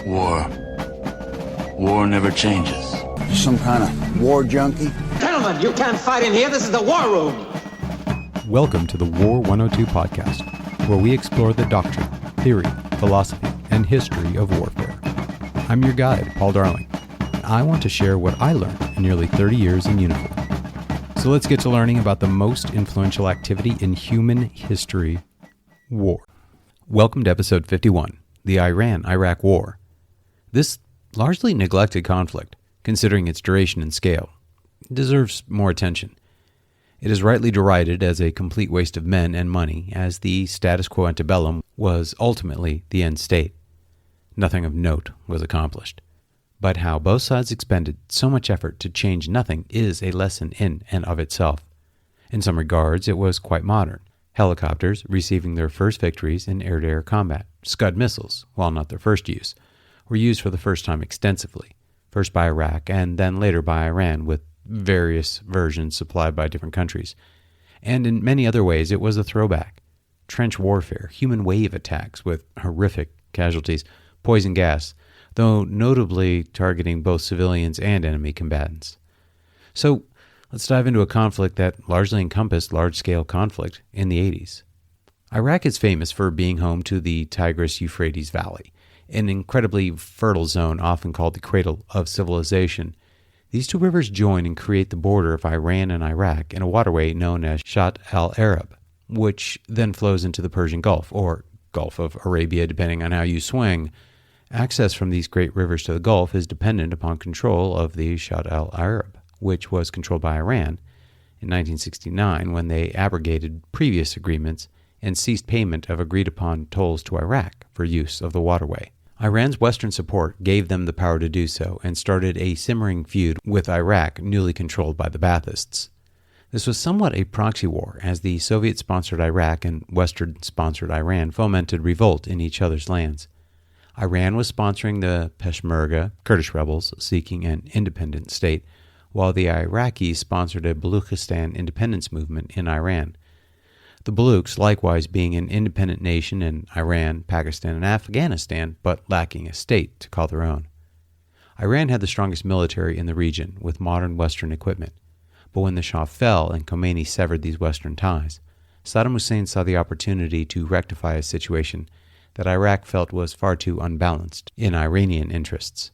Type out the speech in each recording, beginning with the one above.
War. War never changes. Some kind of war junkie? Gentlemen, you can't fight in here. This is the war room. Welcome to the War 102 podcast, where we explore the doctrine, theory, philosophy, and history of warfare. I'm your guide, Paul Darling, and I want to share what I learned in nearly 30 years in uniform. So let's get to learning about the most influential activity in human history, war. Welcome to episode 51, the Iran-Iraq War. This largely neglected conflict, considering its duration and scale, deserves more attention. It is rightly derided as a complete waste of men and money, as the status quo antebellum was ultimately the end state. Nothing of note was accomplished. But how both sides expended so much effort to change nothing is a lesson in and of itself. In some regards, it was quite modern. Helicopters receiving their first victories in air-to-air combat. Scud missiles, while not their first use, were used for the first time extensively, first by Iraq and then later by Iran, with various versions supplied by different countries. And in many other ways, it was a throwback. Trench warfare, human wave attacks with horrific casualties, poison gas, though notably targeting both civilians and enemy combatants. So, let's dive into a conflict that largely encompassed large-scale conflict in the 80s. Iraq is famous for being home to the Tigris-Euphrates Valley, an incredibly fertile zone often called the cradle of civilization. These two rivers join and create the border of Iran and Iraq in a waterway known as Shatt al-Arab, which then flows into the Persian Gulf, or Gulf of Arabia, depending on how you swing. Access from these great rivers to the Gulf is dependent upon control of the Shatt al-Arab, which was controlled by Iran in 1969 when they abrogated previous agreements and ceased payment of agreed-upon tolls to Iraq for use of the waterway. Iran's Western support gave them the power to do so and started a simmering feud with Iraq, newly controlled by the Baathists. This was somewhat a proxy war, as the Soviet-sponsored Iraq and Western-sponsored Iran fomented revolt in each other's lands. Iran was sponsoring the Peshmerga, Kurdish rebels seeking an independent state, while the Iraqis sponsored a Baluchistan independence movement in Iran. The Baluchs likewise being an independent nation in Iran, Pakistan, and Afghanistan, but lacking a state to call their own. Iran had the strongest military in the region, with modern Western equipment. But when the Shah fell and Khomeini severed these Western ties, Saddam Hussein saw the opportunity to rectify a situation that Iraq felt was far too unbalanced in Iranian interests.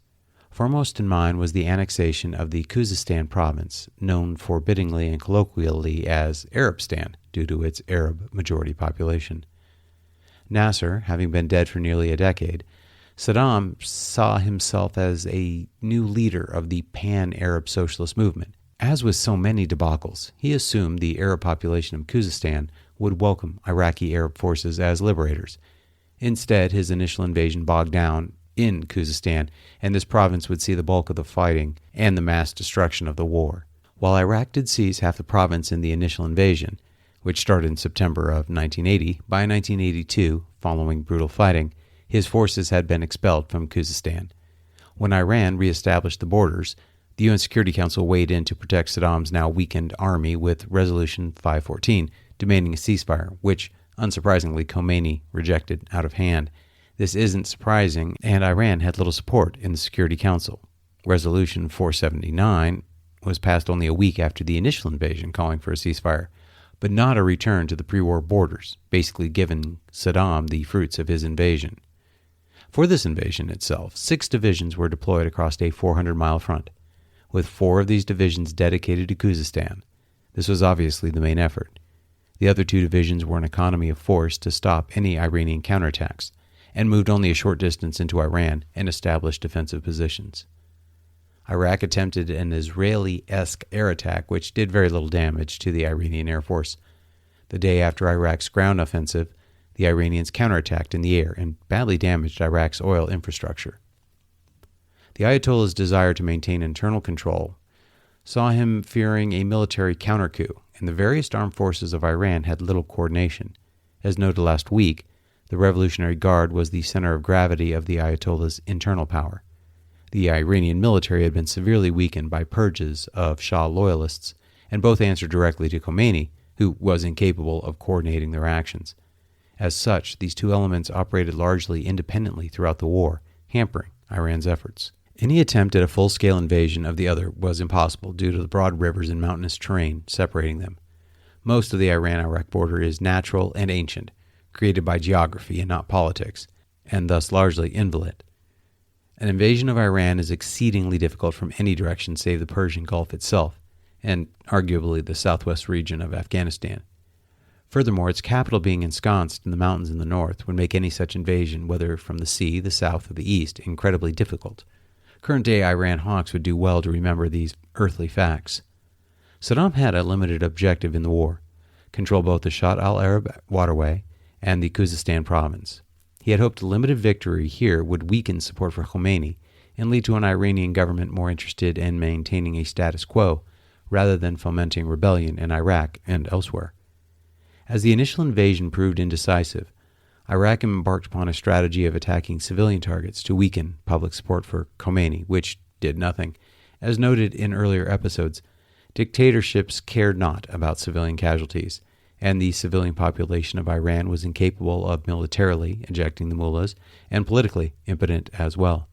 Foremost in mind was the annexation of the Khuzestan province, known forbiddingly and colloquially as Arabstan, due to its Arab-majority population. Nasser, having been dead for nearly a decade, Saddam saw himself as a new leader of the pan-Arab socialist movement. As with so many debacles, he assumed the Arab population of Khuzestan would welcome Iraqi Arab forces as liberators. Instead, his initial invasion bogged down in Khuzestan, and this province would see the bulk of the fighting and the mass destruction of the war. While Iraq did seize half the province in the initial invasion, which started in September of 1980, by 1982, following brutal fighting, his forces had been expelled from Khuzestan. When Iran reestablished the borders, the UN Security Council weighed in to protect Saddam's now weakened army with Resolution 514, demanding a ceasefire, which, unsurprisingly, Khomeini rejected out of hand. This isn't surprising, and Iran had little support in the Security Council. Resolution 479 was passed only a week after the initial invasion, calling for a ceasefire, but not a return to the pre-war borders, basically giving Saddam the fruits of his invasion. For this invasion itself, 6 divisions were deployed across a 400-mile front, with 4 of these divisions dedicated to Khuzestan. This was obviously the main effort. The other 2 divisions were an economy of force to stop any Iranian counterattacks, and moved only a short distance into Iran and established defensive positions. Iraq attempted an Israeli-esque air attack which did very little damage to the Iranian Air Force. The day after Iraq's ground offensive, the Iranians counterattacked in the air and badly damaged Iraq's oil infrastructure. The Ayatollah's desire to maintain internal control saw him fearing a military counter-coup, and the various armed forces of Iran had little coordination. As noted last week, the Revolutionary Guard was the center of gravity of the Ayatollah's internal power. The Iranian military had been severely weakened by purges of Shah loyalists, and both answered directly to Khomeini, who was incapable of coordinating their actions. As such, these two elements operated largely independently throughout the war, hampering Iran's efforts. Any attempt at a full-scale invasion of the other was impossible due to the broad rivers and mountainous terrain separating them. Most of the Iran-Iraq border is natural and ancient, created by geography and not politics, and thus largely inviolate. An invasion of Iran is exceedingly difficult from any direction save the Persian Gulf itself, and arguably the southwest region of Afghanistan. Furthermore, its capital being ensconced in the mountains in the north would make any such invasion, whether from the sea, the south, or the east, incredibly difficult. Current-day Iran hawks would do well to remember these earthly facts. Saddam had a limited objective in the war: control both the Shatt al-Arab waterway and the Khuzestan province. He had hoped a limited victory here would weaken support for Khomeini and lead to an Iranian government more interested in maintaining a status quo rather than fomenting rebellion in Iraq and elsewhere. As the initial invasion proved indecisive, Iraq embarked upon a strategy of attacking civilian targets to weaken public support for Khomeini, which did nothing. As noted in earlier episodes, dictatorships cared not about civilian casualties, and the civilian population of Iran was incapable of militarily ejecting the mullahs and politically impotent as well.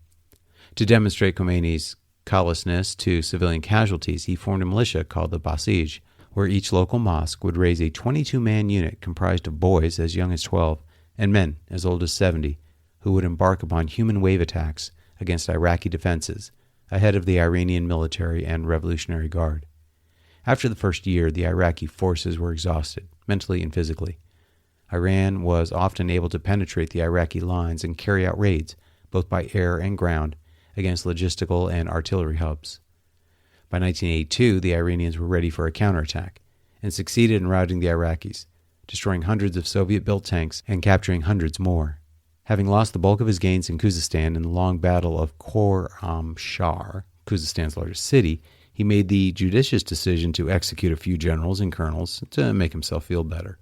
To demonstrate Khomeini's callousness to civilian casualties, he formed a militia called the Basij, where each local mosque would raise a 22-man unit comprised of boys as young as 12 and men as old as 70, who would embark upon human wave attacks against Iraqi defenses ahead of the Iranian military and Revolutionary Guard. After the first year, the Iraqi forces were exhausted, mentally and physically. Iran was often able to penetrate the Iraqi lines and carry out raids, both by air and ground, against logistical and artillery hubs. By 1982, the Iranians were ready for a counterattack and succeeded in routing the Iraqis, destroying hundreds of Soviet-built tanks and capturing hundreds more. Having lost the bulk of his gains in Khuzestan in the long battle of Khorramshahr, Khuzestan's largest city, he made the judicious decision to execute a few generals and colonels to make himself feel better.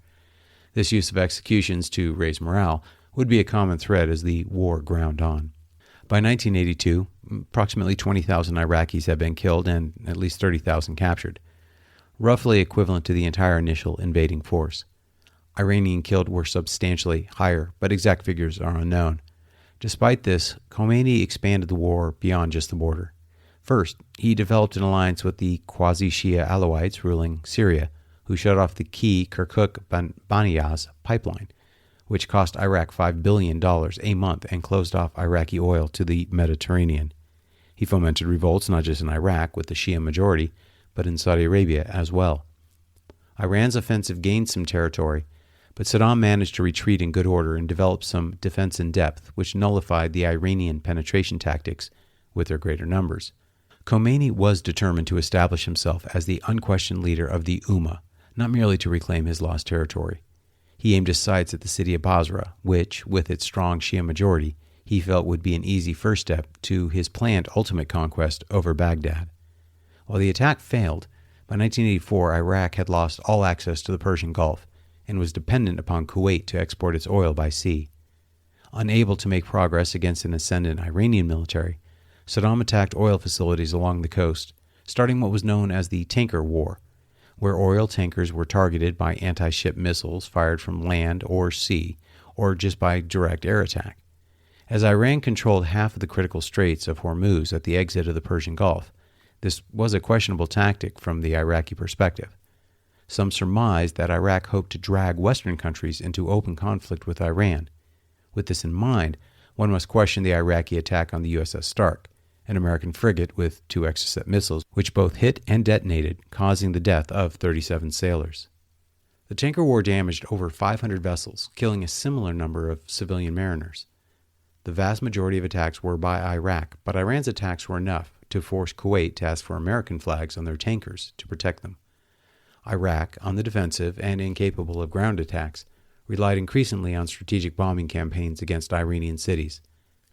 This use of executions to raise morale would be a common thread as the war ground on. By 1982, approximately 20,000 Iraqis had been killed and at least 30,000 captured, roughly equivalent to the entire initial invading force. Iranian killed were substantially higher, but exact figures are unknown. Despite this, Khomeini expanded the war beyond just the border. First, he developed an alliance with the quasi-Shia Alawites ruling Syria, who shut off the key Kirkuk-Banyas pipeline, which cost Iraq $5 billion a month and closed off Iraqi oil to the Mediterranean. He fomented revolts not just in Iraq with the Shia majority, but in Saudi Arabia as well. Iran's offensive gained some territory, but Saddam managed to retreat in good order and develop some defense in depth, which nullified the Iranian penetration tactics with their greater numbers. Khomeini was determined to establish himself as the unquestioned leader of the Ummah, not merely to reclaim his lost territory. He aimed his sights at the city of Basra, which, with its strong Shia majority, he felt would be an easy first step to his planned ultimate conquest over Baghdad. While the attack failed, by 1984 Iraq had lost all access to the Persian Gulf and was dependent upon Kuwait to export its oil by sea. Unable to make progress against an ascendant Iranian military, Saddam attacked oil facilities along the coast, starting what was known as the Tanker War, where oil tankers were targeted by anti-ship missiles fired from land or sea, or just by direct air attack. As Iran controlled half of the critical straits of Hormuz at the exit of the Persian Gulf, this was a questionable tactic from the Iraqi perspective. Some surmised that Iraq hoped to drag Western countries into open conflict with Iran. With this in mind, one must question the Iraqi attack on the USS Stark, an American frigate with 2 Exocet missiles, which both hit and detonated, causing the death of 37 sailors. The Tanker War damaged over 500 vessels, killing a similar number of civilian mariners. The vast majority of attacks were by Iraq, but Iran's attacks were enough to force Kuwait to ask for American flags on their tankers to protect them. Iraq, on the defensive and incapable of ground attacks, relied increasingly on strategic bombing campaigns against Iranian cities.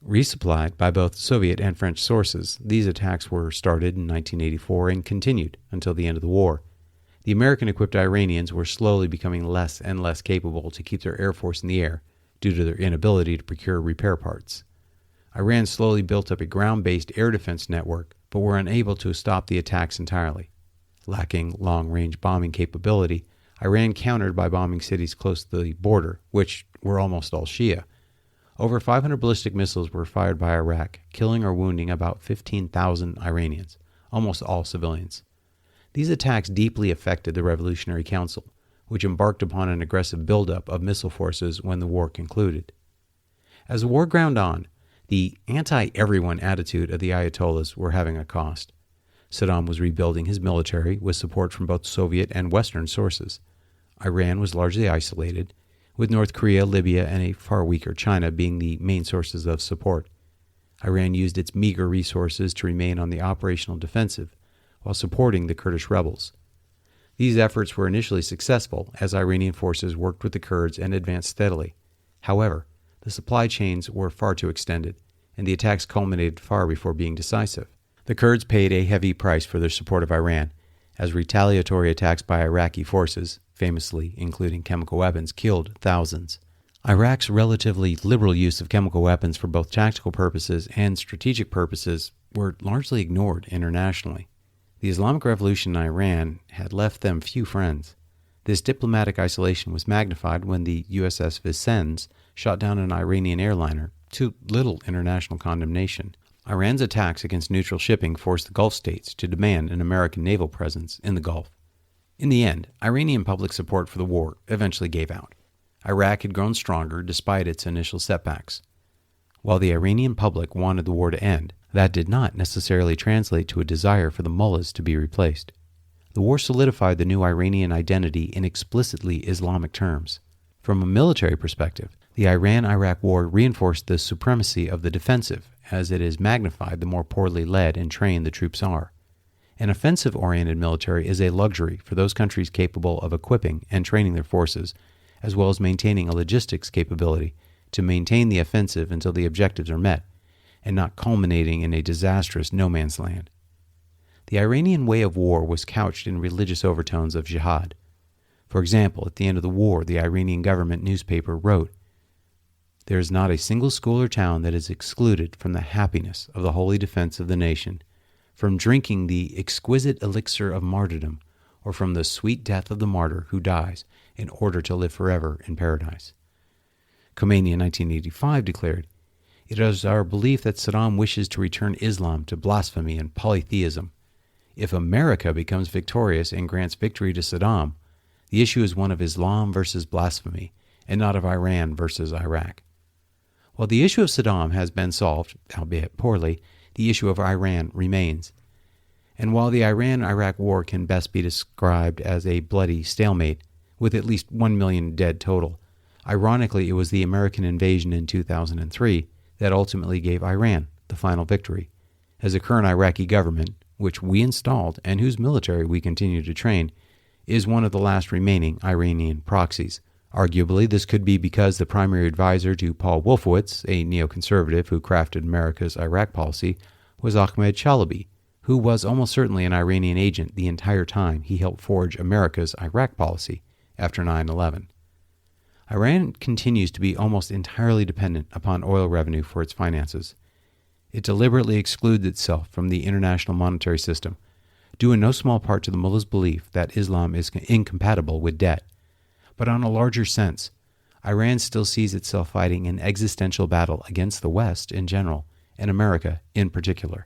Resupplied by both Soviet and French sources, these attacks were started in 1984 and continued until the end of the war. The American-equipped Iranians were slowly becoming less and less capable to keep their air force in the air due to their inability to procure repair parts. Iran slowly built up a ground-based air defense network, but were unable to stop the attacks entirely. Lacking long-range bombing capability, Iran countered by bombing cities close to the border, which were almost all Shia. Over 500 ballistic missiles were fired by Iraq, killing or wounding about 15,000 Iranians, almost all civilians. These attacks deeply affected the Revolutionary Council, which embarked upon an aggressive buildup of missile forces when the war concluded. As the war ground on, the anti-everyone attitude of the Ayatollahs were having a cost. Saddam was rebuilding his military with support from both Soviet and Western sources. Iran was largely isolated, with North Korea, Libya, and a far weaker China being the main sources of support. Iran used its meager resources to remain on the operational defensive while supporting the Kurdish rebels. These efforts were initially successful as Iranian forces worked with the Kurds and advanced steadily. However, the supply chains were far too extended, and the attacks culminated far before being decisive. The Kurds paid a heavy price for their support of Iran, as retaliatory attacks by Iraqi forces, famously including chemical weapons, killed thousands. Iraq's relatively liberal use of chemical weapons for both tactical purposes and strategic purposes were largely ignored internationally. The Islamic Revolution in Iran had left them few friends. This diplomatic isolation was magnified when the USS Vincennes shot down an Iranian airliner, to little international condemnation. Iran's attacks against neutral shipping forced the Gulf states to demand an American naval presence in the Gulf. In the end, Iranian public support for the war eventually gave out. Iraq had grown stronger despite its initial setbacks. While the Iranian public wanted the war to end, that did not necessarily translate to a desire for the mullahs to be replaced. The war solidified the new Iranian identity in explicitly Islamic terms. From a military perspective, the Iran-Iraq war reinforced the supremacy of the defensive, as it is magnified the more poorly led and trained the troops are. An offensive-oriented military is a luxury for those countries capable of equipping and training their forces, as well as maintaining a logistics capability to maintain the offensive until the objectives are met, and not culminating in a disastrous no-man's land. The Iranian way of war was couched in religious overtones of jihad. For example, at the end of the war, the Iranian government newspaper wrote, "There is not a single school or town that is excluded from the happiness of the holy defense of the nation, from drinking the exquisite elixir of martyrdom, or from the sweet death of the martyr who dies in order to live forever in paradise." Khomeini in 1985 declared, "It is our belief that Saddam wishes to return Islam to blasphemy and polytheism. If America becomes victorious and grants victory to Saddam, the issue is one of Islam versus blasphemy, and not of Iran versus Iraq." While the issue of Saddam has been solved, albeit poorly, the issue of Iran remains. And while the Iran-Iraq war can best be described as a bloody stalemate, with at least 1 million dead total, ironically it was the American invasion in 2003 that ultimately gave Iran the final victory, as the current Iraqi government, which we installed and whose military we continue to train, is one of the last remaining Iranian proxies. Arguably, this could be because the primary advisor to Paul Wolfowitz, a neoconservative who crafted America's Iraq policy, was Ahmed Chalabi, who was almost certainly an Iranian agent the entire time he helped forge America's Iraq policy after 9/11. Iran continues to be almost entirely dependent upon oil revenue for its finances. It deliberately excludes itself from the international monetary system, due in no small part to the mullah's belief that Islam is incompatible with debt. But on a larger sense, Iran still sees itself fighting an existential battle against the West in general, and America in particular.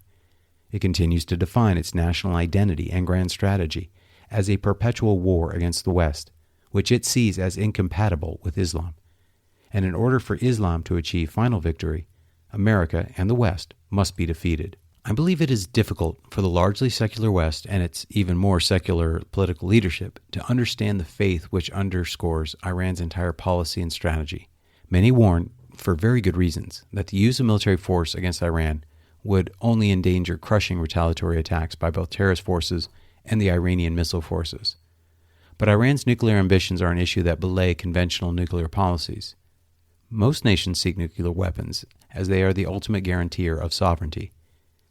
It continues to define its national identity and grand strategy as a perpetual war against the West, which it sees as incompatible with Islam. And in order for Islam to achieve final victory, America and the West must be defeated. I believe it is difficult for the largely secular West and its even more secular political leadership to understand the faith which underscores Iran's entire policy and strategy. Many warn, for very good reasons, that the use of military force against Iran would only endanger crushing retaliatory attacks by both terrorist forces and the Iranian missile forces. But Iran's nuclear ambitions are an issue that belay conventional nuclear policies. Most nations seek nuclear weapons, as they are the ultimate guarantor of sovereignty.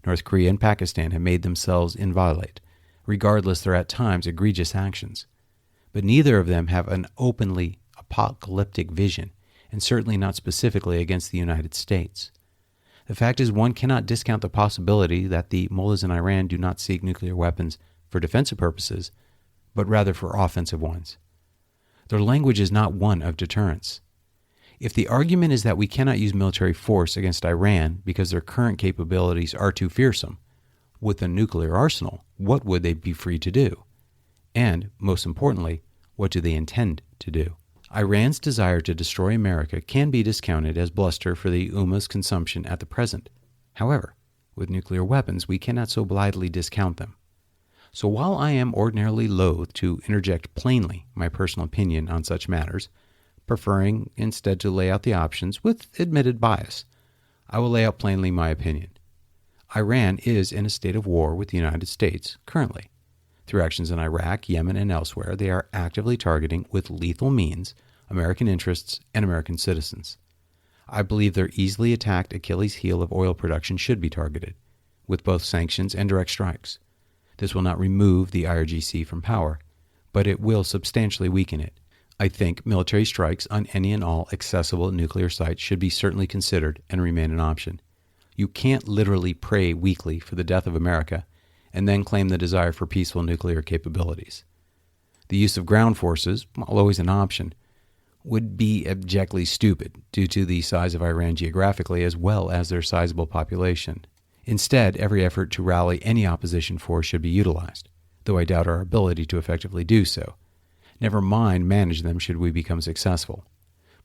North Korea and Pakistan have made themselves inviolate, regardless their at times egregious actions. But neither of them have an openly apocalyptic vision, and certainly not specifically against the United States. The fact is, one cannot discount the possibility that the mullahs in Iran do not seek nuclear weapons for defensive purposes, but rather for offensive ones. Their language is not one of deterrence. If the argument is that we cannot use military force against Iran because their current capabilities are too fearsome, with a nuclear arsenal, what would they be free to do? And, most importantly, what do they intend to do? Iran's desire to destroy America can be discounted as bluster for the Ummah's consumption at the present. However, with nuclear weapons, we cannot so blithely discount them. So while I am ordinarily loath to interject plainly my personal opinion on such matters, preferring instead to lay out the options with admitted bias, I will lay out plainly my opinion. Iran is in a state of war with the United States currently. Through actions in Iraq, Yemen, and elsewhere, they are actively targeting with lethal means American interests and American citizens. I believe their easily attacked Achilles heel of oil production should be targeted, with both sanctions and direct strikes. This will not remove the IRGC from power, but it will substantially weaken it. I think military strikes on any and all accessible nuclear sites should be certainly considered and remain an option. You can't literally pray weekly for the death of America and then claim the desire for peaceful nuclear capabilities. The use of ground forces, while always an option, would be abjectly stupid due to the size of Iran geographically as well as their sizable population. Instead, every effort to rally any opposition force should be utilized, though I doubt our ability to effectively do so. Never mind manage them should we become successful.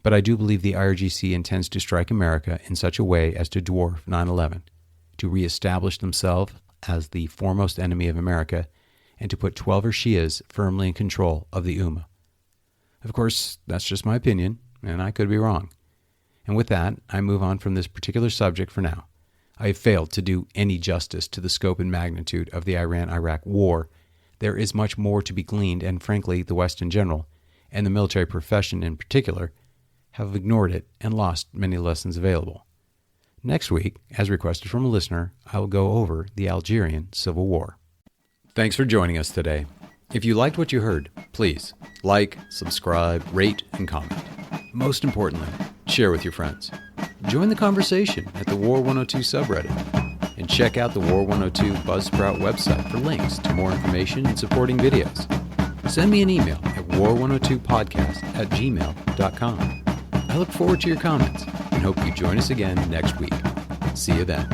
But I do believe the IRGC intends to strike America in such a way as to dwarf 9/11, to reestablish themselves as the foremost enemy of America, and to put 12 Shias firmly in control of the Ummah. Of course, that's just my opinion, and I could be wrong. And with that, I move on from this particular subject for now. I have failed to do any justice to the scope and magnitude of the Iran-Iraq war. There is much more to be gleaned, and frankly, the West in general, and the military profession in particular, have ignored it and lost many lessons available. Next week, as requested from a listener, I will go over the Algerian Civil War. Thanks for joining us today. If you liked what you heard, please like, subscribe, rate, and comment. Most importantly, share with your friends. Join the conversation at the War 102 subreddit, and check out the War 102 Buzzsprout website for links to more information and supporting videos. Send me an email at war102podcast@gmail.com. I look forward to your comments and hope you join us again next week. See you then.